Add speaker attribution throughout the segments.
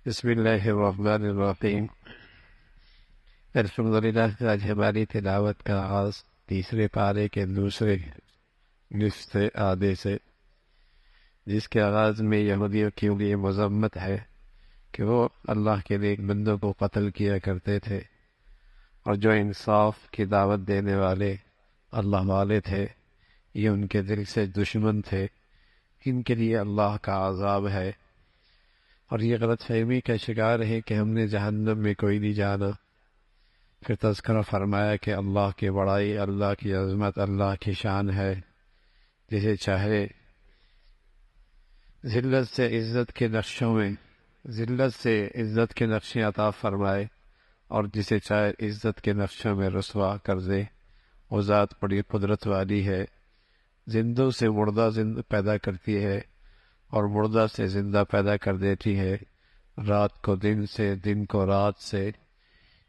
Speaker 1: بسم اللہ الرحمن الرحیم۔ الحمدللہ، آج ہماری تلاوت کا آغاز تیسرے پارے کے دوسرے نصف سے آدھے سے، جس کے آغاز میں یہودیوں کے لیے مذمت ہے کہ وہ اللہ کے نیک بندوں کو قتل کیا کرتے تھے، اور جو انصاف کی دعوت دینے والے اللہ والے تھے یہ ان کے دل سے دشمن تھے، ان کے لیے اللہ کا عذاب ہے، اور یہ غلط فہمی کا شکار ہے کہ ہم نے جہنم میں کوئی نہیں جانا۔ پھر تذکرہ فرمایا کہ اللہ کی بڑائی، اللہ کی عظمت، اللہ کی شان ہے، جسے چاہے ذلت سے عزت کے نقشوں میں ذلت سے عزت کے نقشے عطا فرمائے، اور جسے چاہے عزت کے نقشوں میں رسوا کر دے۔ وہ ذات بڑی قدرت والی ہے، زندوں سے مردہ زندہ پیدا کرتی ہے اور مردہ سے زندہ پیدا کر دیتی ہے، رات کو دن سے، دن کو رات سے۔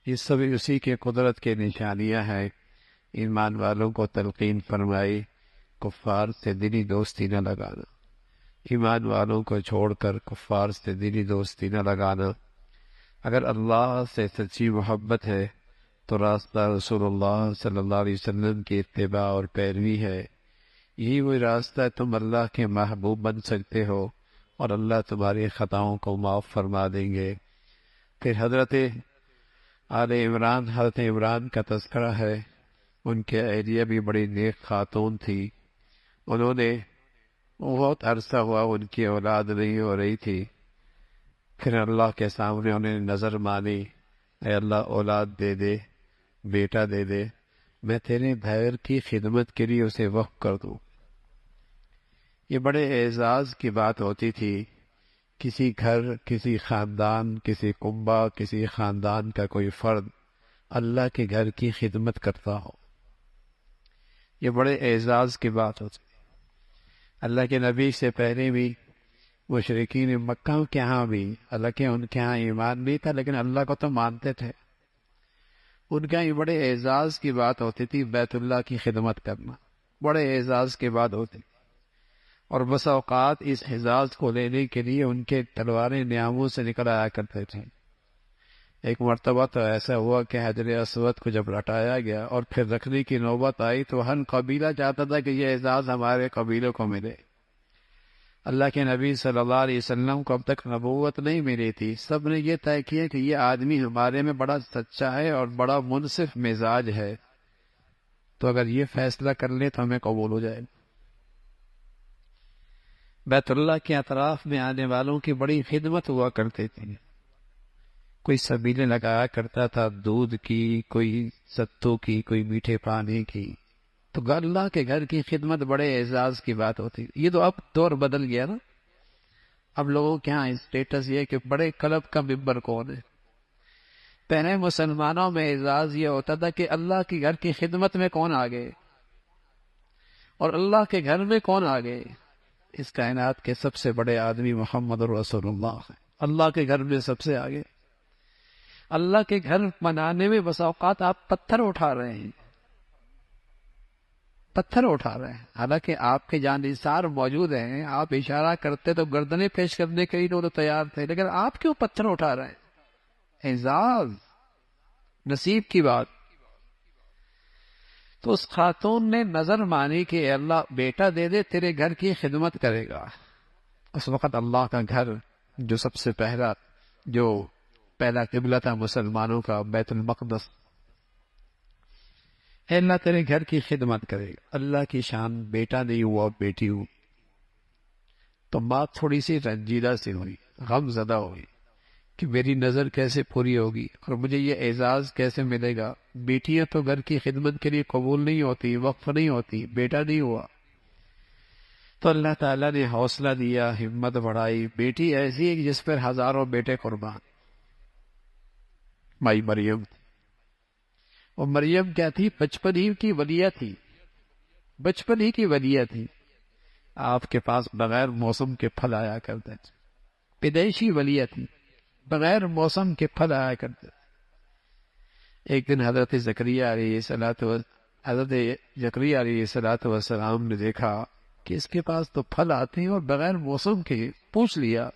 Speaker 1: یہ سب اسی کے قدرت کے نشانیاں ہیں۔ ایمان والوں کو تلقین فرمائی، کفار سے دلی دوستی نہ لگانا، ایمان والوں کو چھوڑ کر کفار سے دلی دوستی نہ لگانا۔ اگر اللہ سے سچی محبت ہے تو راستہ رسول اللہ صلی اللہ علیہ وسلم کی اتباع اور پیروی ہے۔ یہی وہ راستہ ہے، تم اللہ کے محبوب بن سکتے ہو اور اللہ تمہاری خطاؤں کو معاف فرما دیں گے۔ پھر حضرت عمران کا تذکرہ ہے۔ ان کے اہلیہ بھی بڑی نیک خاتون تھی، انہوں نے بہت عرصہ ہوا ان کی اولاد نہیں ہو رہی تھی، پھر اللہ کے سامنے انہوں نے نظر مانی، اے اللہ اولاد دے دے، بیٹا دے دے، میں تیرے بھائی کی خدمت کے لیے اسے وقف کر دوں۔ یہ بڑے اعزاز کی بات ہوتی تھی، کسی گھر، کسی خاندان، کسی کنبہ، کسی خاندان کا کوئی فرد اللہ کے گھر کی خدمت کرتا ہو، یہ بڑے اعزاز کی بات ہوتی۔ اللہ کے نبی سے پہلے بھی مشرکین مکہ کے ہاں بھی، حالانکہ ان کے ہاں ایمان نہیں تھا لیکن اللہ کو تو مانتے تھے، ان کا یہ بڑے اعزاز کی بات ہوتی تھی بیت اللہ کی خدمت کرنا، بڑے اعزاز کی بات ہوتی، اور بس اوقات اس اعزاز کو لینے کے لیے ان کے تلواریں نیاموں سے نکل آیا کرتے تھے۔ ایک مرتبہ تو ایسا ہوا کہ حجر اسود کو جب لٹایا گیا اور پھر رکھنے کی نوبت آئی تو ہر قبیلہ چاہتا تھا کہ یہ اعزاز ہمارے قبیلوں کو ملے۔ اللہ کے نبی صلی اللہ علیہ وسلم کو اب تک نبوت نہیں ملی تھی، سب نے یہ طے کیا کہ یہ آدمی ہمارے میں بڑا سچا ہے اور بڑا منصف مزاج ہے، تو اگر یہ فیصلہ کر لے تو ہمیں قبول ہو جائے۔ بیت اللہ کے اطراف میں آنے والوں کی بڑی خدمت ہوا کرتی تھی، کوئی سبیلیں لگایا کرتا تھا دودھ کی، کوئی ستو کی، کوئی میٹھے پانی کی، تو اللہ کے گھر کی خدمت بڑے اعزاز کی بات ہوتی۔ یہ تو اب دور بدل گیا نا، اب لوگوں کے ہاں اسٹیٹس یہ کہ بڑے کلب کا ممبر کون ہے۔ پہلے مسلمانوں میں اعزاز یہ ہوتا تھا کہ اللہ کے گھر کی خدمت میں کون آگے، اور اللہ کے گھر میں کون آگے۔ اس کائنات کے سب سے بڑے آدمی محمد رسول اللہ ہیں، اللہ کے گھر میں سب سے آگے۔ اللہ کے گھر بنانے میں بس اوقات آپ پتھر اٹھا رہے ہیں، پتھر اٹھا رہے ہیں، حالانکہ آپ کے جانثار موجود ہیں، آپ اشارہ کرتے تو گردنیں پیش کرنے کے لیے تو تیار تھے، لیکن آپ کیوں پتھر اٹھا رہے ہیں؟ اعزاز، نصیب کی بات۔ تو اس خاتون نے نظر مانی کہ اے اللہ بیٹا دے دے، تیرے گھر کی خدمت کرے گا۔ اس وقت اللہ کا گھر جو سب سے پہلا قبلہ تھا مسلمانوں کا، بیت المقدس، اے اللہ تیرے گھر کی خدمت کرے گا۔ اللہ کی شان، بیٹا نہیں ہوا، بیٹی ہو، تو بات تھوڑی سی رنجیدہ سی ہوئی، غم زدہ ہوئی کہ میری نظر کیسے پوری ہوگی اور مجھے یہ اعزاز کیسے ملے گا۔ بیٹیاں تو گھر کی خدمت کے لیے قبول نہیں ہوتی، وقف نہیں ہوتی، بیٹا نہیں ہوا۔ تو اللہ تعالیٰ نے حوصلہ دیا، ہمت بڑھائی، بیٹی ایسی ہے جس پر ہزاروں بیٹے قربان۔ مائی مریم، اور مریم کیا تھی؟ بچپن ہی کی ولیہ تھی، بچپن ہی کی ولیہ تھی۔ آپ کے پاس بغیر موسم کے پھل آیا کرتے تھے، پیدائشی ولیہ تھی، بغیر موسم کے پھل آیا کرتے تھے۔ ایک دن حضرت زکریا علیہ السلام نے دیکھا کہ اس کے پاس تو پھل آتے ہیں اور بغیر موسم کے۔ پوچھ لیا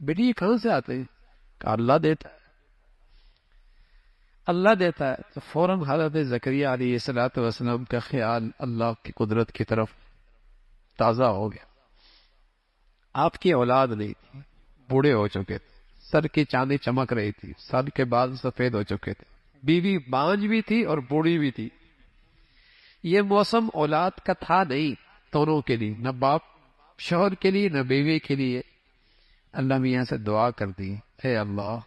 Speaker 1: بیٹی یہ کہاں سے آتے ہیں؟ کہ اللہ دیتا ہے، اللہ دیتا ہے۔ تو فوراً حضرت زکریا علیہ الصلوۃ والسلام کا خیال اللہ کی قدرت کی طرف تازہ ہو گیا۔ آپ کی اولاد نہیں تھی، بوڑھے ہو چکے تھے، سر کی چاندی چمک رہی تھی، سر کے بال سفید ہو چکے تھے، بیوی بانج بھی تھی اور بوڑھی بھی تھی۔ یہ موسم اولاد کا تھا نہیں دونوں کے لیے، نہ باپ شوہر کے لیے نہ بیوی کے لیے۔ اللہ میاں سے دعا کر دی، اے اللہ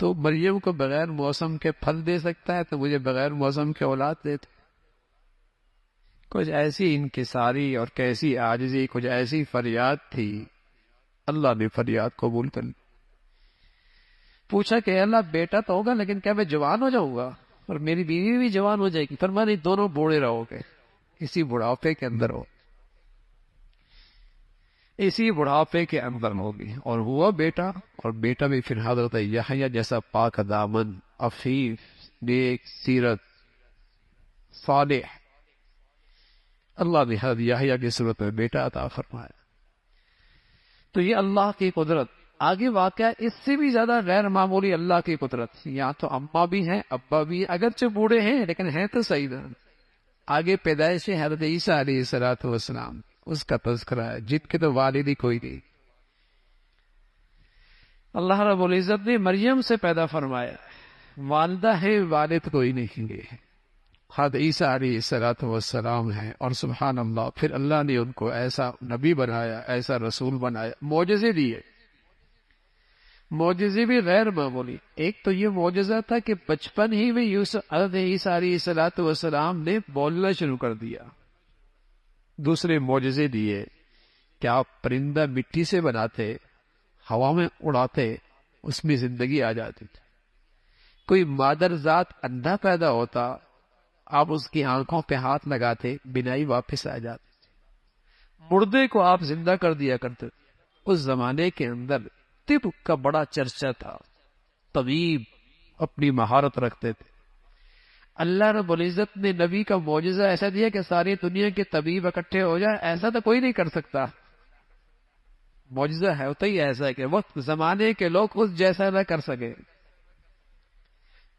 Speaker 1: تو مریم کو بغیر موسم کے پھل دے سکتا ہے تو مجھے بغیر موسم کے اولاد دے دے۔ کچھ ایسی انکساری اور کیسی عاجزی، کچھ ایسی فریاد تھی، اللہ نے فریاد قبول کر لی۔ پوچھا کہ اللہ بیٹا تو ہوگا لیکن کیا میں جوان ہو جاؤں گا اور میری بیوی بھی جوان ہو جائے گی؟ فرمایا نہیں، دونوں بوڑھے رہو گے، اسی بڑھاپے کے اندر ہو، اسی بڑھاپے کے اندر ہوگی۔ اور ہوا بیٹا، اور بیٹا بھی پھر حضرت یحییٰ جیسا پاک دامن، عفیف، نیک سیرت، صالح، اللہ نے حضرت یحییٰ کی صورت میں بیٹا عطا فرمایا۔ تو یہ اللہ کی قدرت۔ آگے واقعہ اس سے بھی زیادہ غیر معمولی اللہ کی قدرت۔ یہاں تو اماں بھی ہیں، ابا بھی ہیں، اگرچہ بوڑھے ہیں لیکن ہیں تو صحیح نہ۔ آگے پیدائش حضرت عیسیٰ علیہ الصلوۃ والسلام، اس کا تذکرہ ہے، جن کے تو والد ہی کوئی نہیں۔ اللہ رب العزت نے مریم سے پیدا فرمایا، والدہ ہے، والد کوئی نہیں ہے، حضرت عیسیٰ علیہ الصلوۃ والسلام ہیں۔ اور سبحان اللہ، پھر اللہ نے ان کو ایسا نبی بنایا، ایسا رسول بنایا، معجزے دیے، معجزے بھی غیر معمولی۔ ایک تو یہ معجزہ تھا کہ بچپن ہی میں حضرت عیسیٰ علیہ الصلوۃ والسلام نے بولنا شروع کر دیا۔ دوسرے معجزے دیے کہ آپ پرندہ مٹی سے بناتے، ہوا میں اڑاتے، اس میں زندگی آ جاتی تھی۔ کوئی مادر ذات اندھا پیدا ہوتا، آپ اس کی آنکھوں پہ ہاتھ لگاتے، بینائی واپس آ جاتی تھی۔ مردے کو آپ زندہ کر دیا کرتے تھے۔ اس زمانے کے اندر طب کا بڑا چرچا تھا، طبیب اپنی مہارت رکھتے تھے۔ اللہ رب العزت نے نبی کا معجزہ ایسا دیا کہ ساری دنیا کے طبیب اکٹھے ہو جائے، ایسا تو کوئی نہیں کر سکتا۔ معجزہ ہے ہوتا ہی ایسا ہے کہ وقت زمانے کے لوگ اس جیسا نہ کر سکے۔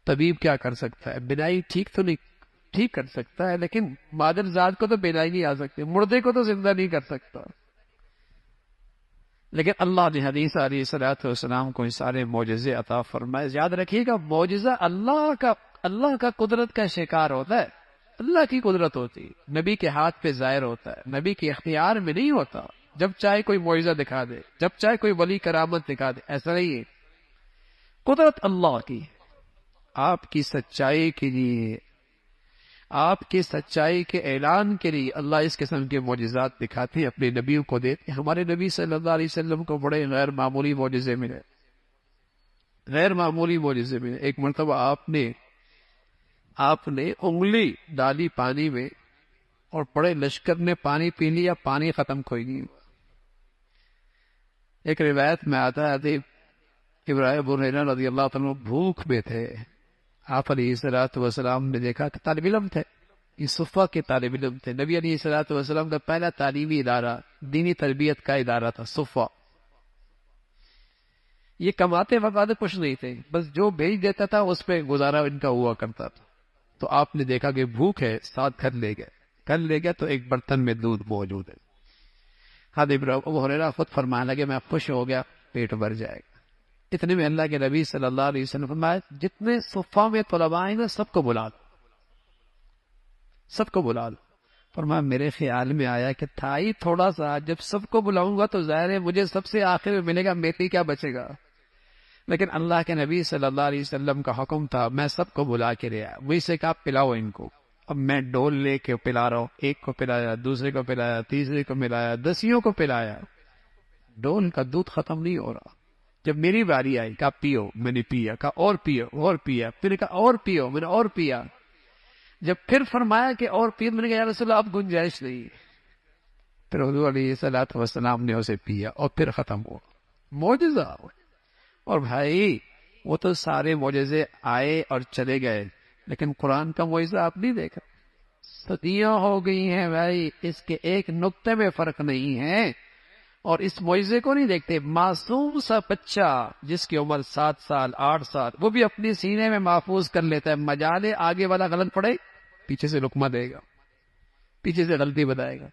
Speaker 1: طبیب کیا کر سکتا ہے؟ بینائی ٹھیک تو نہیں ٹھیک کر سکتا ہے، لیکن مادر ذات کو تو بینائی نہیں آ سکتی، مردے کو تو زندہ نہیں کر سکتا۔ لیکن اللہ نے حدیث علیہ الصلوۃ والسلام کو یہ سارے معجزے عطا فرمائے۔ یاد رکھیے گا، معجزہ اللہ کا قدرت کا شکار ہوتا ہے، اللہ کی قدرت ہوتی، نبی کے ہاتھ پہ ظاہر ہوتا ہے، نبی کے اختیار میں نہیں ہوتا۔ جب چاہے کوئی معجزہ دکھا دے، جب چاہے کوئی ولی کرامت دکھا دے، ایسا نہیں ہے۔ قدرت اللہ کی، آپ کی سچائی کے لیے، آپ کی سچائی کے اعلان کے لیے اللہ اس قسم کے معجزات دکھاتے ہیں، اپنے نبیوں کو دیتے ہیں۔ ہمارے نبی صلی اللہ علیہ وسلم کو بڑے غیر معمولی معجزے ملے، غیر معمولی معجزے ملے۔ ایک مرتبہ آپ نے انگلی ڈالی پانی میں اور بڑے لشکر نے پانی پی لیا، پانی ختم کوئی نہیں ہوا۔ ایک روایت میں آتا ہے ابراہیم ابو ہریرہ رضی اللہ عنہ بھوک میں تھے، آپ علیہ الصلوۃ والسلام نے دیکھا کہ طالب علم تھے، یہ صفہ کے طالب علم تھے۔ نبی علیہ الصلوۃ والسلام کا پہلا تعلیمی ادارہ، دینی تربیت کا ادارہ تھا صفہ۔ یہ کماتے وقاتے کچھ نہیں تھے، بس جو بھیج دیتا تھا اس پہ گزارا ان کا ہوا کرتا تھا۔ تو آپ نے دیکھا کہ بھوک ہے، ساتھ گھر لے گئے تو ایک برتن میں دودھ موجود ہے۔ حضرت ابراہیم ابو ہریرہ خود فرمانے لگے، میں خوش ہو گیا، پیٹ بھر جائے گا۔ اتنے میں اللہ کے نبی صلی اللہ علیہ وسلم فرمایا، جتنے صفہ میں طلباء ہیں نا، سب کو بلا لو۔ فرمایا میرے خیال میں آیا کہ تھا ہی تھوڑا سا، جب سب کو بلاؤں گا تو ظاہر ہے مجھے سب سے آخر میں ملے گا، میرے کیا بچے گا۔ لیکن اللہ کے نبی صلی اللہ علیہ وسلم کا حکم تھا، میں سب کو بلا کے لیا، وہی سے کہا پلاؤ ان کو۔ اب میں ڈول لے کے پلا رہا ہوں، ایک کو پلایا، دوسرے کو پلایا، تیسرے کو ملایا، 10 کو پلایا، ڈول کا دودھ ختم نہیں ہو رہا۔ جب میری باری آئی، کہا پیو، میں نے پیا، کہا اور پیو، اور پیا، پھر کہا اور پیو، میں نے اور پیا۔ جب پھر فرمایا کہ اور پیو، میں نے کہا یا رسول اللہ اب گنجائش نہیں۔ پھر حضور علیہ الصلوۃ والسلام نے اسے پیا اور پھر ختم ہوا۔ معجزہ۔ اور بھائی وہ تو سارے معجزے آئے اور چلے گئے، لیکن قرآن کا معجزہ آپ نہیں دیکھا، صدیاں ہو گئی ہیں بھائی، اس کے ایک نقطے میں فرق نہیں ہے۔
Speaker 2: اور اس معجزے کو نہیں دیکھتے. معصوم سا بچہ جس کی عمر 7 سال 8 سال وہ بھی اپنے سینے میں محفوظ کر لیتا ہے. مجالے آگے والا غلط پڑے پیچھے سے لقمہ دے گا، پیچھے سے غلطی بتائے گا.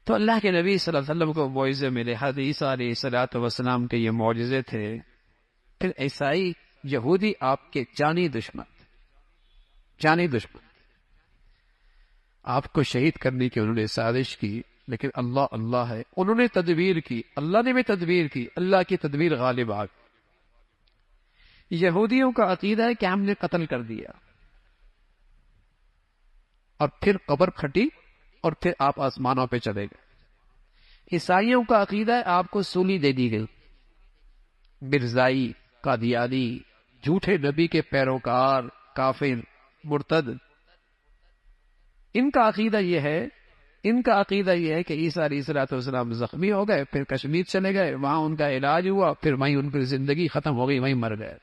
Speaker 2: تو اللہ کے نبی صلی اللہ علیہ وسلم کو معجزے ملے. حضرت عیسیٰ علیہ الصلوۃ والسلام کے یہ معجزے تھے. پھر عیسائی یہودی آپ کے جانی دشمن، جانی دشمن، آپ کو شہید کرنے کی انہوں نے سازش کی. لیکن اللہ اللہ ہے، انہوں نے تدبیر کی، اللہ نے بھی تدبیر کی، اللہ کی تدبیر غالب آ گئی. یہودیوں کا عقیدہ ہے کہ ہم نے قتل کر دیا اور پھر قبر پھٹی اور پھر آپ آسمانوں پہ چلے گئے. عیسائیوں کا عقیدہ ہے آپ کو سولی دے دی گئی. مرزائی، قادیانی، جھوٹے نبی کے پیروکار، کافر، مرتد، ان کا عقیدہ یہ ہے کہ عیسیٰ علیہ السلام زخمی ہو گئے، پھر کشمیر چلے گئے، وہاں ان کا علاج ہوا، پھر وہیں ان کی زندگی ختم ہو گئی، وہیں مر گئے.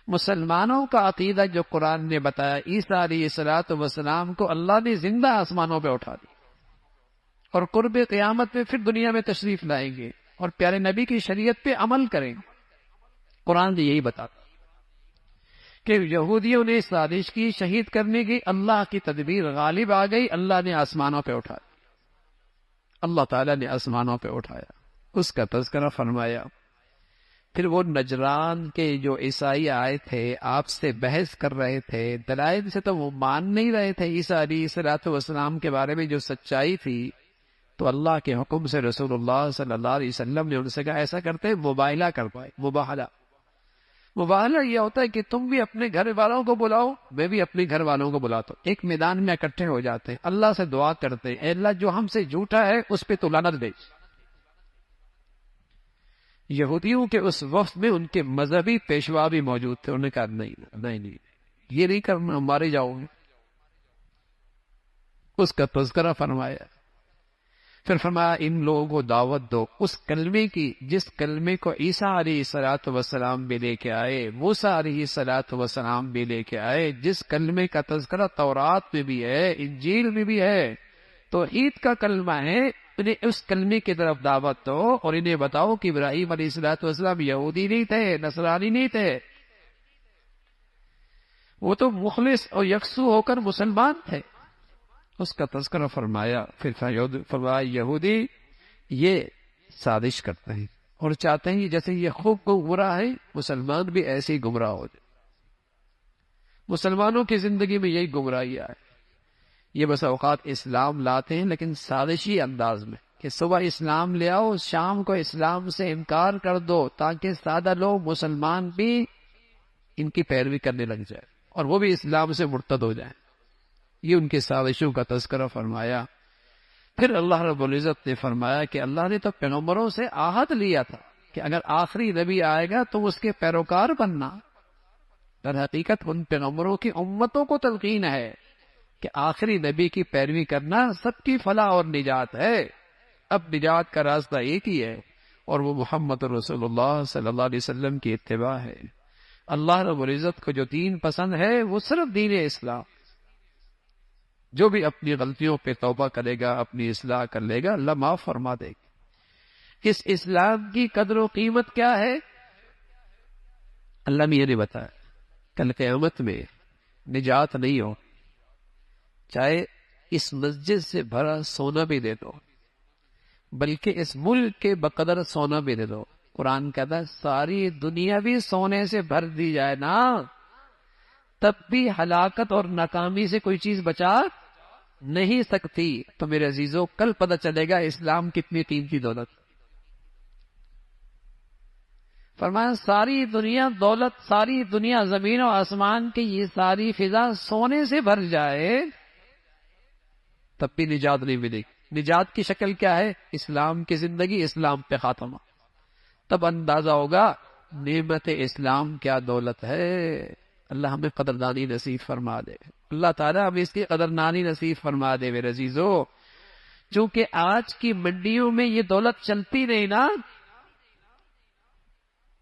Speaker 2: مسلمانوں کا عقیدہ جو قرآن نے بتایا، عیسیٰ علیہ السلام کو اللہ نے زندہ آسمانوں پہ اٹھا دیا اور قرب قیامت میں پھر دنیا میں تشریف لائیں گے اور پیارے نبی کی شریعت پہ عمل کریں گے. قرآن نے یہی بتاتا کہ یہودیوں نے سازش کی شہید کرنے کی، اللہ کی تدبیر غالب آ گئی، اللہ نے آسمانوں پہ اٹھایا، اللہ تعالیٰ نے آسمانوں پہ اٹھایا، اس کا تذکرہ فرمایا. پھر وہ نجران کے جو عیسائی آئے تھے آپ سے بحث کر رہے تھے، دلائل سے تو وہ مان نہیں رہے تھے عیسیٰ علیہ السلام کے بارے میں جو سچائی تھی. تو اللہ کے حکم سے رسول اللہ صلی اللہ علیہ وسلم نے ان سے کہا ایسا کرتے مباہلہ کر پائے. مباہلہ یہ ہوتا ہے کہ تم بھی اپنے گھر والوں کو بلاؤ، میں بھی اپنے گھر والوں کو بلاتا ہوں، ایک میدان میں اکٹھے ہو جاتے ہیں، اللہ سے دعا کرتے ہیں اے اللہ جو ہم سے جھوٹا ہے اس پہ تو لعنت بھیج. یہودیوں کے اس وقت میں ان کے مذہبی پیشوا بھی موجود تھے. انہوں نے کہا نہیں یہ نہیں کرنا، مارے جاؤ گے. اس کا تذکرہ فرمایا. پھر فرمایا ان لوگوں کو دعوت دو اس کلمے کی جس کلمے کو عیسیٰ علیہ السلام بھی لے کے آئے، موسیٰ علیہ السلام بھی لے کے آئے، جس کلمے کا تذکرہ تورات میں بھی ہے، انجیل میں بھی ہے، توحید کا کلمہ ہے. انہیں اس کلمے کی طرف دعوت دو اور انہیں بتاؤ کہ ابراہیم علیہ السلام یہودی نہیں تھے، نصرانی نہیں تھے، وہ تو مخلص اور یکسو ہو کر مسلمان تھے. اس کا تذکرہ فرمایا. پھر فرمایا یہودی یہ سازش کرتے ہیں اور چاہتے ہیں جیسے یہ خوب گمراہ ہے مسلمان بھی ایسے ہی گمراہ ہو جائے. مسلمانوں کی زندگی میں یہی گمراہی ہے. یہ بس اوقات اسلام لاتے ہیں لیکن سازشی انداز میں کہ صبح اسلام لے آؤ، شام کو اسلام سے انکار کر دو تاکہ سادہ لوگ مسلمان بھی ان کی پیروی کرنے لگ جائے اور وہ بھی اسلام سے مرتد ہو جائیں. یہ ان کے سازشوں کا تذکرہ فرمایا. پھر اللہ رب العزت نے فرمایا کہ اللہ نے تو پیغمبروں سے عہد لیا تھا کہ اگر آخری نبی آئے گا تو اس کے پیروکار بننا. در حقیقت ان پیغمبروں کی امتوں کو تلقین ہے کہ آخری نبی کی پیروی کرنا سب کی فلاح اور نجات ہے. اب نجات کا راستہ ایک ہی ہے اور وہ محمد رسول اللہ صلی اللہ علیہ وسلم کی اتباع ہے. اللہ رب العزت کو جو دین پسند ہے وہ صرف دین اسلام. جو بھی اپنی غلطیوں پہ توبہ کرے گا، اپنی اصلاح کر لے گا، اللہ معاف فرما دے گا. اس اسلام کی قدر و قیمت کیا ہے اللہ میاں نے بتایا. کل قیامت میں نجات نہیں ہو، چاہے اس مسجد سے بھرا سونا بھی دے دو، بلکہ اس ملک کے بقدر سونا بھی دے دو. قرآن کہتا ہے ساری دنیا بھی سونے سے بھر دی جائے نا تب بھی ہلاکت اور ناکامی سے کوئی چیز بچا نہیں سکتی. تو میرے عزیزوں کل پتہ چلے گا اسلام کتنی قیمتی دولت. فرمایا ساری دنیا دولت، ساری دنیا زمین و آسمان کی یہ ساری فضا سونے سے بھر جائے تب بھی نجات نہیں ملے گی. نجات کی شکل کیا ہے؟ اسلام کی زندگی، اسلام پہ خاتمہ. تب اندازہ ہوگا نعمت اسلام کیا دولت ہے. اللہ ہمیں قدردانی نصیب فرما دے. اللہ تعالیٰ ہمیں اس کی قدردانی نصیب فرما دے. میرے عزیزو چونکہ آج کی منڈیوں میں یہ دولت چلتی نہیں نا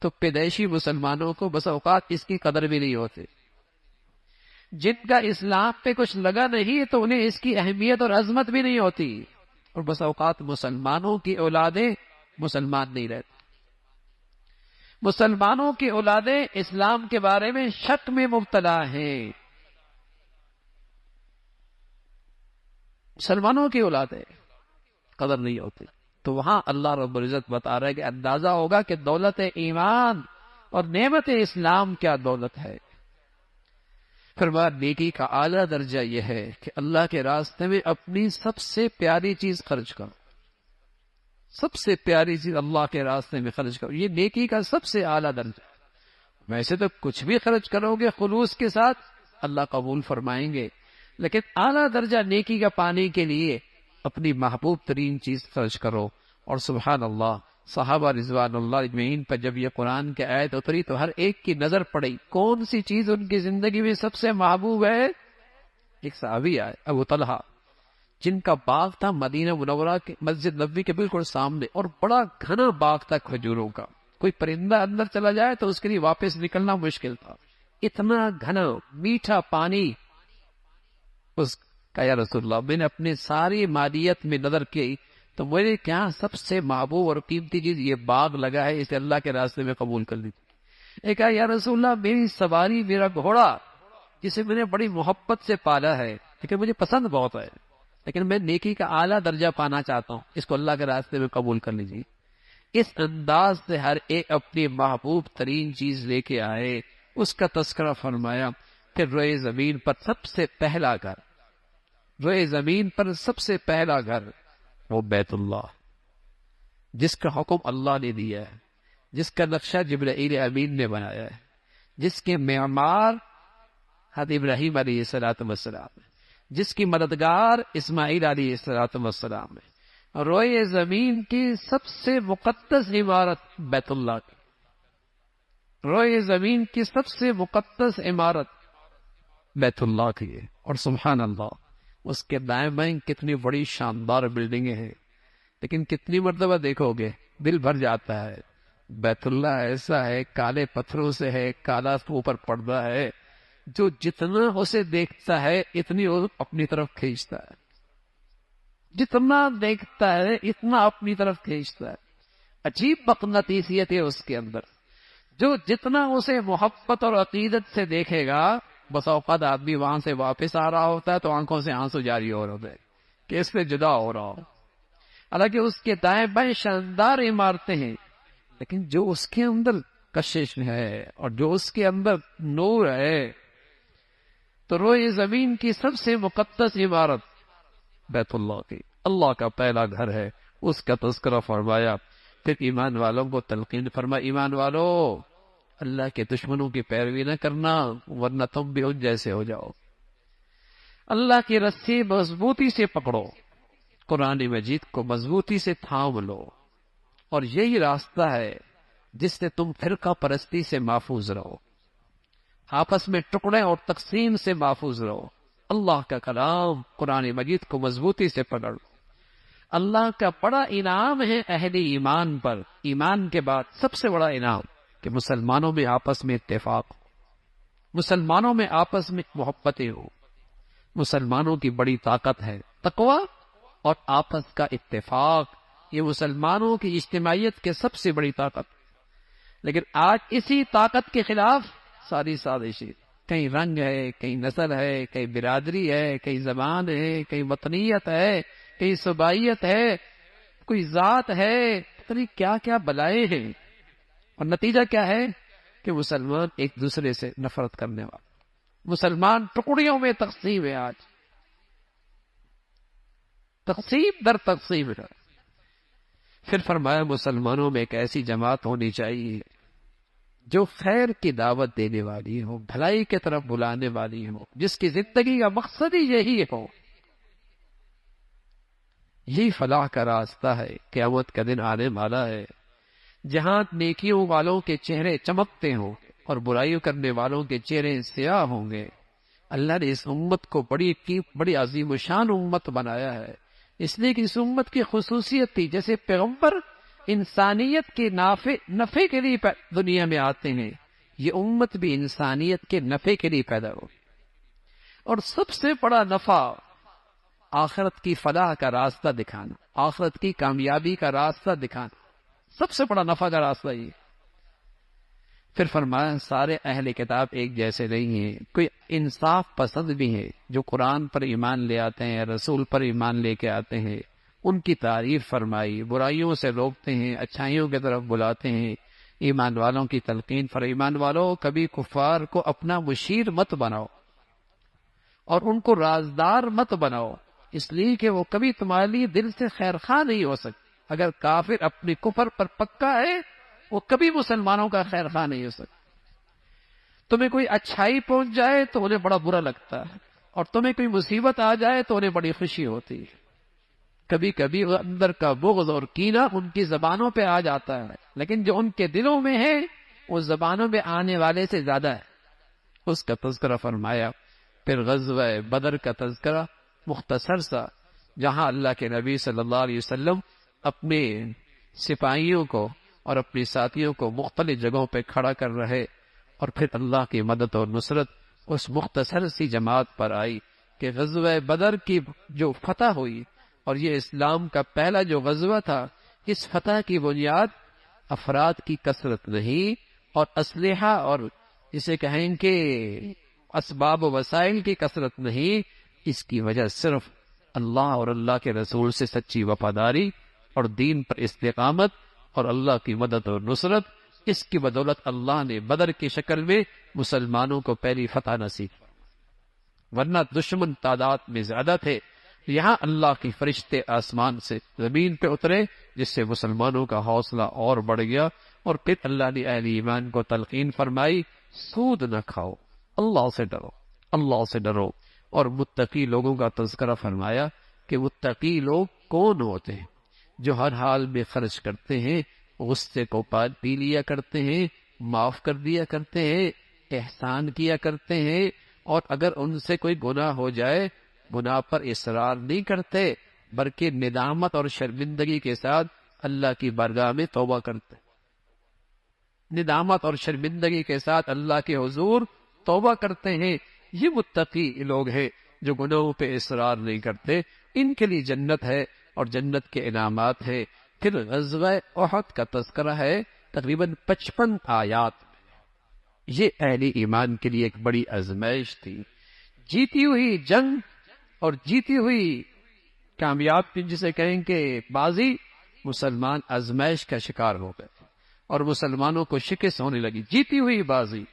Speaker 2: تو پیدائشی مسلمانوں کو بس اوقات اس کی قدر بھی نہیں ہوتی. جن کا اسلام پہ کچھ لگا نہیں تو انہیں اس کی اہمیت اور عظمت بھی نہیں ہوتی. اور بس اوقات مسلمانوں کی اولادیں مسلمان نہیں رہتے، مسلمانوں کی اولادیں اسلام کے بارے میں شک میں مبتلا ہیں، مسلمانوں کی اولادیں قدر نہیں ہوتی۔ تو وہاں اللہ رب العزت بتا رہا ہے کہ اندازہ ہوگا کہ دولت ایمان اور نعمت اسلام کیا دولت ہے۔ فرمایا نیکی کا اعلیٰ درجہ یہ ہے کہ اللہ کے راستے میں اپنی سب سے پیاری چیز خرچ کرو، سب سے پیاری چیز اللہ کے راستے میں خرچ کرو، یہ نیکی کا سب سے اعلیٰ درجہ ہے۔ ویسے تو کچھ بھی خرچ کرو گے خلوص کے ساتھ اللہ قبول فرمائیں گے، لیکن اعلیٰ درجہ نیکی کا پانے کے لیے اپنی محبوب ترین چیز خرچ کرو۔ اور سبحان اللہ، صحابہ رضوان اللہ اجمعین پر جب یہ قرآن کی آیت اتری تو ہر ایک کی نظر پڑی کون سی چیز ان کی زندگی میں سب سے محبوب ہے۔ ایک صحابی آئے ابو طلحہ، جن کا باغ تھا مدینہ منورہ کے مسجد نبوی کے بالکل سامنے، اور بڑا گھنا باغ تھا کھجوروں کا، کوئی پرندہ اندر چلا جائے تو اس کے لیے واپس نکلنا مشکل تھا، اتنا گھنا میٹھا پانی۔ اس کا یا رسول اللہ، میں نے اپنے ساری مالیت میں نظر کی تو میرے کیا سب سے محبوب اور قیمتی چیز یہ باغ لگا ہے، اسے اللہ کے راستے میں قبول کر لی۔ ایک کہا یا رسول اللہ، میری سواری، میرا گھوڑا جسے میں نے بڑی محبت سے پالا ہے لیکن مجھے پسند بہت ہے، لیکن میں نیکی کا اعلیٰ درجہ پانا چاہتا ہوں، اس کو اللہ کے راستے میں قبول کر لیجیے۔ اس انداز سے ہر ایک اپنی محبوب ترین چیز لے کے آئے، اس کا تذکرہ فرمایا۔ پھر روئے زمین پر سب سے پہلا گھر، روئے زمین پر سب سے پہلا گھر وہ بیت اللہ، جس کا حکم اللہ نے دیا ہے، جس کا نقشہ جبرائیل امین نے بنایا ہے، جس کے معمار حضرت ابراہیم علیہ السلام ہے، جس کی مددگار اسماعیل علیہ السلام ہے۔ روئے زمین کی سب سے مقدس عمارت بیت اللہ کی، روئے زمین کی سب سے مقدس عمارت بیت اللہ کی ہے۔ اور سبحان اللہ، اس کے دائیں بائیں کتنی بڑی شاندار بلڈنگیں ہیں، لیکن کتنی مرتبہ دیکھو گے دل بھر جاتا ہے۔ بیت اللہ ایسا ہے، کالے پتھروں سے ہے، کالا اوپر پردہ ہے، جو جتنا اسے دیکھتا ہے اتنی وہ اپنی طرف کھینچتا ہے، جتنا دیکھتا ہے اتنا اپنی طرف کھینچتا ہے۔ عجیب مقناطیسیت ہے اس کے اندر، جو جتنا اسے محبت اور عقیدت سے دیکھے گا، بس اوقات آدمی وہاں سے واپس آ رہا ہوتا ہے تو آنکھوں سے آنسو جاری ہو رہے ہوتے ہیں کہ اس سے جدا ہو رہا ہو۔ حالانکہ اس کے دائیں بائیں شاندار عمارتیں ہیں، لیکن جو اس کے اندر کشش ہے اور جو اس کے اندر نور ہے۔ تو روئے زمین کی سب سے مقدس عمارت بیت اللہ کی، اللہ کا پہلا گھر ہے، اس کا تذکرہ فرمایا۔ پھر ایمان والوں کو تلقین فرما، ایمان والو اللہ کے دشمنوں کی پیروی نہ کرنا ورنہ تم بھی ان جیسے ہو جاؤ۔ اللہ کی رسی مضبوطی سے پکڑو، قرآن مجید کو مضبوطی سے تھام لو، اور یہی راستہ ہے جس سے تم فرقہ پرستی سے محفوظ رہو، آپس میں ٹکڑے اور تقسیم سے محفوظ رہو۔ اللہ کا کلام قرآن مجید کو مضبوطی سے پکڑ لو۔ اللہ کا بڑا انعام ہے اہل ایمان پر، ایمان کے بعد سب سے بڑا انعام کہ مسلمانوں میں آپس میں اتفاق ہو، مسلمانوں میں آپس میں محبتیں ہو۔ مسلمانوں کی بڑی طاقت ہے تقوی اور آپس کا اتفاق، یہ مسلمانوں کی اجتماعیت کے سب سے بڑی طاقت۔ لیکن آج اسی طاقت کے خلاف ساری سازشیں، کہیں رنگ ہے، کہیں نسل ہے، کہیں برادری ہے، کہیں زبان ہے، کہیں وطنیت ہے، کہیں صوبائیت ہے، کوئی ذات ہے، پتہ نہیں کیا کیا بلائیں ہیں، اور نتیجہ کیا ہے کہ مسلمان ایک دوسرے سے نفرت کرنے والا، مسلمان ٹکڑیوں میں تقسیم ہے، آج تقسیم در تقسیم ہے۔ پھر فرمایا مسلمانوں میں ایک ایسی جماعت ہونی چاہیے جو خیر کی دعوت دینے والی ہو، بھلائی کی طرف بلانے والی ہو، جس کی زندگی کا مقصد ہی یہی ہو۔ یہی فلاح کا راستہ ہے، قیامت کا دن آنے والا ہے جہاں نیکیوں والوں کے چہرے چمکتے ہوں اور برائیوں کرنے والوں کے چہرے سیاہ ہوں گے۔ اللہ نے اس امت کو بڑی عظیم و شان امت بنایا ہے، اس لیے کہ اس امت کی خصوصیت تھی، جیسے پیغمبر انسانیت کے نفع کے لیے دنیا میں آتے ہیں، یہ امت بھی انسانیت کے نفع کے لیے پیدا ہوئی۔ اور سب سے بڑا نفع آخرت کی فلاح کا راستہ دکھانا، آخرت کی کامیابی کا راستہ دکھانا، سب سے بڑا نفع کا راستہ یہ۔ پھر فرمایا سارے اہل کتاب ایک جیسے نہیں ہیں، کوئی انصاف پسند بھی ہے جو قرآن پر ایمان لے آتے ہیں، رسول پر ایمان لے کے آتے ہیں، ان کی تعریف فرمائی، برائیوں سے روکتے ہیں، اچھائیوں کی طرف بلاتے ہیں، ایمان والوں کی تلقین پر ایمان والوں کبھی کفار کو اپنا مشیر مت بناؤ اور ان کو رازدار مت بناؤ، اس لیے کہ وہ کبھی تمہارے لیے دل سے خیر خواہ نہیں ہو سکتے۔ اگر کافر اپنی کفر پر پکا ہے وہ کبھی مسلمانوں کا خیر خواہ نہیں ہو سکتا۔ تمہیں کوئی اچھائی پہنچ جائے تو انہیں بڑا برا لگتا ہے، اور تمہیں کوئی مصیبت آ جائے تو انہیں بڑی خوشی ہوتی ہے۔ کبھی کبھی اندر کا بغض اور کینہ ان کی زبانوں پہ آ جاتا ہے، لیکن جو ان کے دلوں میں ہے وہ زبانوں پہ آنے والے سے زیادہ ہے۔ اس کا تذکرہ فرمایا۔ پھر غزوہ بدر کا تذکرہ مختصر سا، جہاں اللہ کے نبی صلی اللہ علیہ وسلم اپنے سپاہیوں کو اور اپنے ساتھیوں کو مختلف جگہوں پہ کھڑا کر رہے، اور پھر اللہ کی مدد اور نصرت اس مختصر سی جماعت پر آئی کہ غزوہ بدر کی جو فتح ہوئی، اور یہ اسلام کا پہلا جو غزوہ تھا، اس فتح کی بنیاد افراد کی کثرت نہیں اور اسلحہ اور اسے کہیں کہ اسباب و وسائل کی کثرت نہیں، اس کی وجہ صرف اللہ اور اللہ کے رسول سے سچی وفاداری اور دین پر استقامت اور اللہ کی مدد اور نصرت، اس کی بدولت اللہ نے بدر کی شکل میں مسلمانوں کو پہلی فتح نصیب کی، ورنہ دشمن تعداد میں زیادہ تھے۔ یہاں اللہ کے فرشتے آسمان سے زمین پہ اترے، جس سے مسلمانوں کا حوصلہ اور بڑھ گیا، اور پھر اللہ نے اہل ایمان کو تلقین فرمائی، سود نہ کھاؤ، اللہ سے ڈرو، اللہ سے ڈرو۔ اور متقی لوگوں کا تذکرہ فرمایا کہ متقی لوگ کون ہوتے ہیں؟ جو ہر حال میں خرچ کرتے ہیں، غصے کو پی لیا کرتے ہیں، معاف کر دیا کرتے ہیں، احسان کیا کرتے ہیں، اور اگر ان سے کوئی گناہ ہو جائے گناہ پر اصرار نہیں کرتے، بلکہ ندامت اور شرمندگی کے ساتھ اللہ کی بارگاہ میں توبہ کرتے، ندامت اور شرمندگی کے ساتھ اللہ کے حضور توبہ کرتے ہیں۔ یہ متقی لوگ ہیں جو گناہوں پہ اصرار نہیں کرتے، ان کے لیے جنت ہے اور جنت کے انعامات ہیں۔ پھر غزوہ احد کا تذکرہ ہے تقریباً 55 آیات۔ یہ اہل ایمان کے لیے ایک بڑی آزمائش تھی، جیتی ہوئی جنگ اور جیتی ہوئی کامیاب جسے کہیں کہ بازی، مسلمان آزمائش کا شکار ہو گئے اور مسلمانوں کو شکست ہونے لگی، جیتی ہوئی بازی،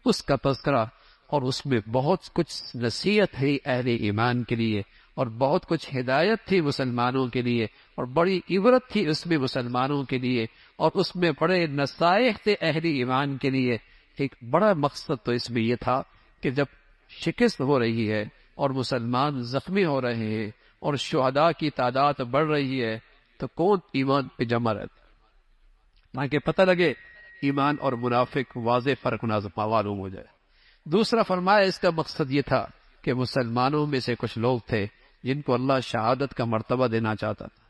Speaker 2: اس کا تذکرہ، اور اس میں بہت کچھ نصیحت ہے اہل ایمان کے لیے، اور بہت کچھ ہدایت تھی مسلمانوں کے لیے، اور بڑی عبرت تھی اس میں مسلمانوں کے لیے، اور اس میں بڑے نصائح تھے اہل ایمان کے لیے۔ ایک بڑا مقصد تو اس میں یہ تھا کہ جب شکست ہو رہی ہے اور مسلمان زخمی ہو رہے ہیں اور شہداء کی تعداد بڑھ رہی ہے، تو کون ایمان پہ جمع رہتا، تاکہ پتہ لگے ایمان اور منافق واضح فرق معلوم ہو جائے۔ دوسرا فرمایا اس کا مقصد یہ تھا کہ مسلمانوں میں سے کچھ لوگ تھے جن کو اللہ شہادت کا مرتبہ دینا چاہتا تھا،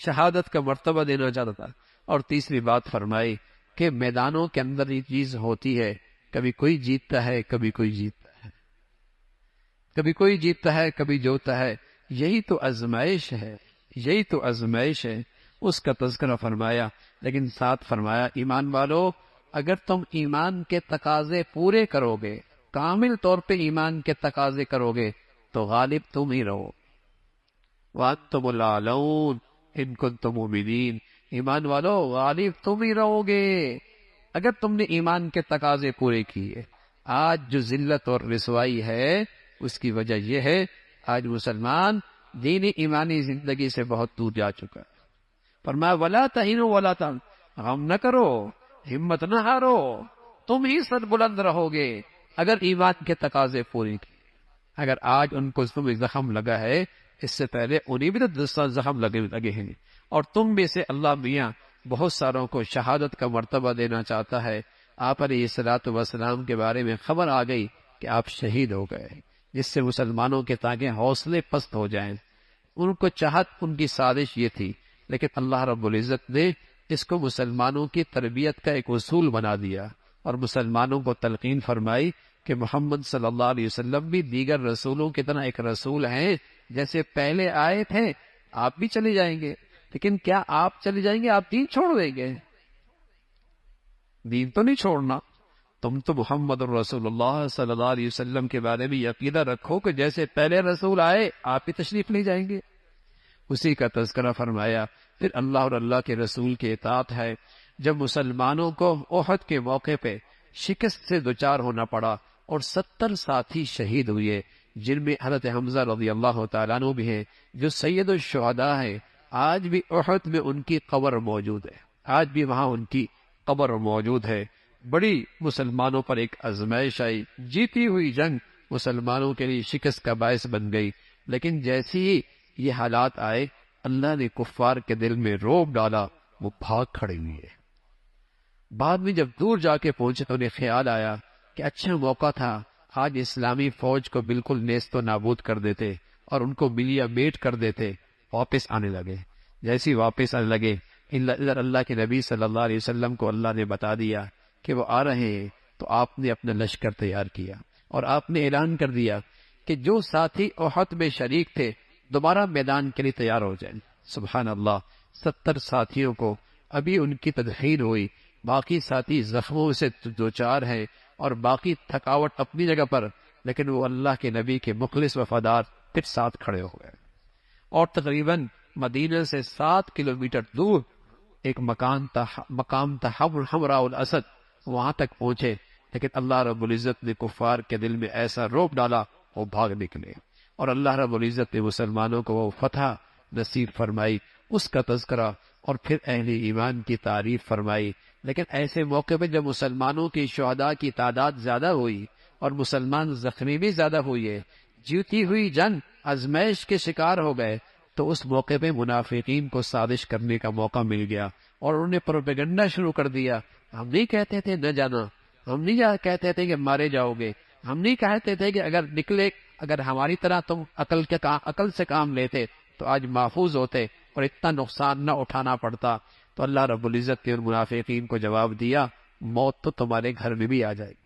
Speaker 2: شہادت کا مرتبہ دینا چاہتا تھا۔ اور تیسری بات فرمائی کہ میدانوں کے اندر یہ چیز ہوتی ہے، کبھی کوئی جیتتا ہے، کبھی کوئی جیتتا ہے، کبھی کوئی جیتتا ہے، کبھی جوتا ہے، یہی تو آزمائش ہے، یہی تو آزمائش ہے۔ اس کا تذکرہ فرمایا، لیکن ساتھ فرمایا ایمان والو، اگر تم ایمان کے تقاضے پورے کرو گے، کامل طور پہ ایمان کے تقاضے کرو گے، تو غالب تم ہی رہو، وَأَنْتُمُ الْأَعْلَوْنَ إِن كُنتُم مُؤْمِنِينَ، ایمان والو غالب تم ہی رہو گے اگر تم نے ایمان کے تقاضے پورے کیے۔ آج جو ذلت اور رسوائی ہے اس کی وجہ یہ ہے آج مسلمان دینی ایمانی زندگی سے بہت دور جا چکا ہے۔ فرمایا وَلَا تَهِنُوا وَلَا تَحْزَنُوا، غم نہ کرو، ہمت نہ ہارو، تم ہی سر بلند رہو گے اگر ایمان کے تقاضے پورے کیے۔ اگر آج ان کو زخم لگا ہے، اس سے پہلے انہیں بھی تو زخم لگے ہیں، اور تم میں سے اللہ میاں بہت ساروں کو شہادت کا مرتبہ دینا چاہتا ہے۔ آپ علیہ الصلوۃ والسلام کے بارے میں خبر آ گئی کہ آپ شہید ہو گئے، جس سے مسلمانوں کے تاکہ حوصلے پست ہو جائیں۔ ان کو چاہت، ان کی سازش یہ تھی، لیکن اللہ رب العزت نے اس کو مسلمانوں کی تربیت کا ایک اصول بنا دیا اور مسلمانوں کو تلقین فرمائی کہ محمد صلی اللہ علیہ وسلم بھی دیگر رسولوں کی طرح ایک رسول ہیں، جیسے پہلے آئے تھے آپ بھی چلے جائیں گے، لیکن کیا آپ چلے جائیں گے، آپ دین چھوڑ دیں گے؟ دین تو نہیں چھوڑنا، تم تو محمد رسول اللہ صلی اللہ علیہ وسلم کے بارے میں عقیدہ رکھو کہ جیسے پہلے رسول آئے آپ بھی تشریف لے جائیں گے۔ اسی کا تذکرہ فرمایا۔ پھر اللہ اور اللہ کے رسول کی اطاعت ہے۔ جب مسلمانوں کو احد کے موقع پہ شکست سے دوچار ہونا پڑا اور 70 ساتھی شہید ہوئے، جن میں حضرت حمزہ رضی اللہ تعالیٰ عنہ بھی ہیں، جو سید الشہداء ہیں، آج بھی احد میں ان کی قبر موجود ہے، آج بھی وہاں ان کی قبر موجود ہے۔ بڑی مسلمانوں پر ایک آزمائش آئی، جیتی ہوئی جنگ مسلمانوں کے لیے شکست کا باعث بن گئی، لیکن جیسے ہی یہ حالات آئے اللہ نے کفار کے دل میں رعب ڈالا، وہ بھاگ کھڑے ہوئے۔ بعد میں جب دور جا کے پہنچے تو انہیں خیال آیا کہ اچھا موقع تھا، آج اسلامی فوج کو بالکل نیست و نابود کر دیتے اور ان کو ملیا میٹ کر دیتے۔ واپس آنے لگے۔ جیسے واپس آنے لگے ادھر اللہ کے نبی صلی اللہ علیہ وسلم کو اللہ نے بتا دیا کہ وہ آ رہے ہیں، تو آپ نے اپنا لشکر تیار کیا اور آپ نے اعلان کر دیا کہ جو ساتھی احد میں شریک تھے دوبارہ میدان کے لیے تیار ہو جائیں۔ سبحان اللہ، 70 ساتھیوں کو ابھی ان کی تدفین ہوئی، باقی ساتھی زخموں سے دوچار ہیں اور باقی تھکاوٹ اپنی جگہ پر، لیکن وہ اللہ کے نبی کے مخلص وفادار پھر ساتھ کھڑے ہو گئے۔ اور تقریباً مدینہ سے 7 کلومیٹر دور ایک مقام تھا حمراء الاسد، وہاں تک پہنچے، لیکن اللہ رب العزت نے کفار کے دل میں ایسا رعب ڈالا وہ بھاگ نکلے، اور اللہ رب العزت نے مسلمانوں کو وہ فتح نصیب فرمائی، اس کا تذکرہ اور پھر اہل ایمان کی تعریف فرمائی۔ لیکن ایسے موقع پہ جب مسلمانوں کی شہداء کی تعداد زیادہ ہوئی اور مسلمان زخمی بھی زیادہ ہوئے، جیتی ہوئی جنگ آزمائش کے شکار ہو گئے، تو اس موقع پہ منافقین کو سازش کرنے کا موقع مل گیا اور انہوں نے پروپیگنڈا شروع کر دیا۔ ہم نہیں کہتے تھے نہ جانا، ہم نہیں کہتے تھے کہ مارے جاؤ گے، ہم نہیں کہتے تھے کہ اگر ہماری طرح تم عقل سے کام لیتے تو آج محفوظ ہوتے اور اتنا نقصان نہ اٹھانا پڑتا۔ تو اللہ رب العزت نے ان منافقین کو جواب دیا، موت تو تمہارے گھر میں بھی آ جائے گی،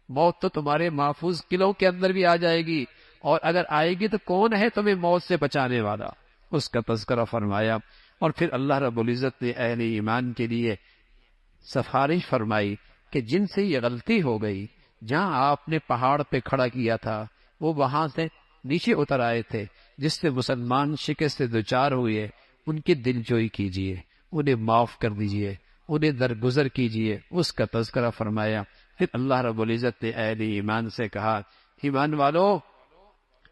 Speaker 2: موت تو تمہارے محفوظ قلعوں کے اندر بھی آ جائے گی، اور اگر آئے گی تو کون ہے تمہیں موت سے بچانے والا، اس کا تذکرہ فرمایا۔ اور پھر اللہ رب العزت نے اہل ایمان کے لیے سفارش فرمائی کہ جن سے یہ غلطی ہو گئی، جہاں آپ نے پہاڑ پہ کھڑا کیا تھا وہ وہاں سے نیچے اتر آئے تھے، جس سے مسلمان شکست سے دوچار ہوئے، ان کی دل جوئی کیجیے، انہیں معاف کر دیجیے، انہیں درگزر کیجیے، اس کا تذکرہ فرمایا۔ پھر اللہ رب العزت نے اہل ایمان سے کہا، ایمان والو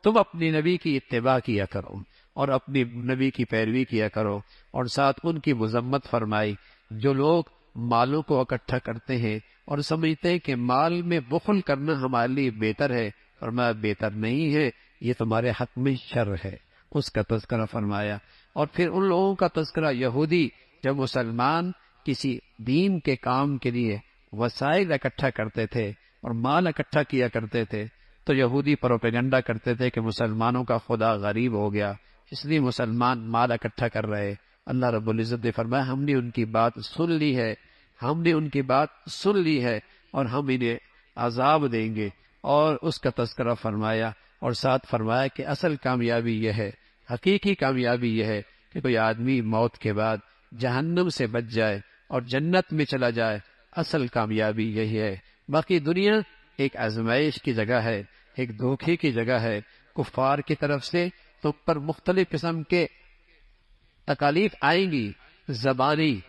Speaker 2: تم اپنی نبی کی اتباع کیا کرو اور اپنی نبی کی پیروی کیا کرو، اور ساتھ ان کی مذمت فرمائی۔ جو لوگ مالوں کو اکٹھا کرتے ہیں اور سمجھتے ہیں کہ مال میں بخل کرنا ہمارے لیے بہتر ہے، فرمایا بہتر نہیں ہے، یہ تمہارے حق میں شر ہے، اس کا تذکرہ فرمایا۔ اور پھر ان لوگوں کا تذکرہ، یہودی جب مسلمان کسی دین کے کام کے لیے وسائل اکٹھا کرتے تھے اور مال اکٹھا کیا کرتے تھے، تو یہودی پروپیگنڈا کرتے تھے کہ مسلمانوں کا خدا غریب ہو گیا، اس لیے مسلمان مال اکٹھا کر رہے۔ اللہ رب العزت نے فرمایا ہم نے ان کی بات سن لی ہے، ہم نے ان کی بات سن لی ہے اور ہم انہیں عذاب دیں گے، اور اس کا تذکرہ فرمایا، اور ساتھ فرمایا کہ اصل کامیابی یہ ہے، حقیقی کامیابی یہ ہے کہ کوئی آدمی موت کے بعد جہنم سے بچ جائے اور جنت میں چلا جائے، اصل کامیابی یہی ہے۔ باقی دنیا ایک آزمائش کی جگہ ہے، ایک دھوکے کی جگہ ہے، کفار کی طرف سے تو پر مختلف قسم کے تکالیف آئیں گی، زبانی،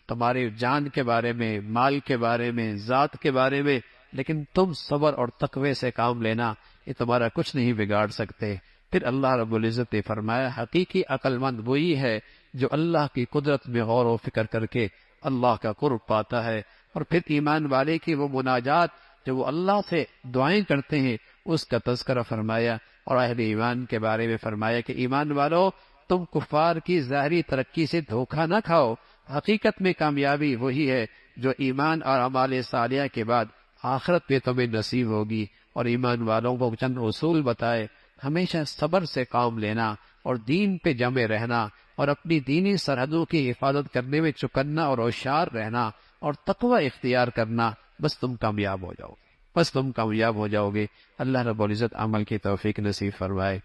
Speaker 2: تمہارے جان کے بارے میں، مال کے بارے میں، ذات کے بارے میں، لیکن تم صبر اور تقوی سے کام لینا، یہ تمہارا کچھ نہیں بگاڑ سکتے۔ پھر اللہ رب العزت نے فرمایا حقیقی عقل مند وہی ہے جو اللہ کی قدرت میں غور و فکر کر کے اللہ کا قرب پاتا ہے۔ اور پھر ایمان والے کی وہ مناجات جو وہ اللہ سے دعائیں کرتے ہیں، اس کا تذکرہ فرمایا، اور اہل ایمان کے بارے میں فرمایا کہ ایمان والو تم کفار کی ظاہری ترقی سے دھوکہ نہ کھاؤ، حقیقت میں کامیابی وہی ہے جو ایمان اور اعمال صالحہ کے بعد آخرت میں تمہیں نصیب ہوگی۔ اور ایمان والوں کو چند اصول بتائے، ہمیشہ صبر سے کام لینا اور دین پہ جمے رہنا اور اپنی دینی سرحدوں کی حفاظت کرنے میں چوکنا اور ہوشیار رہنا اور تقوی اختیار کرنا، بس تم کامیاب ہو جاؤ گے، بس تم کامیاب ہو جاؤ گے۔ اللہ رب العزت عمل کی توفیق نصیب فرمائے۔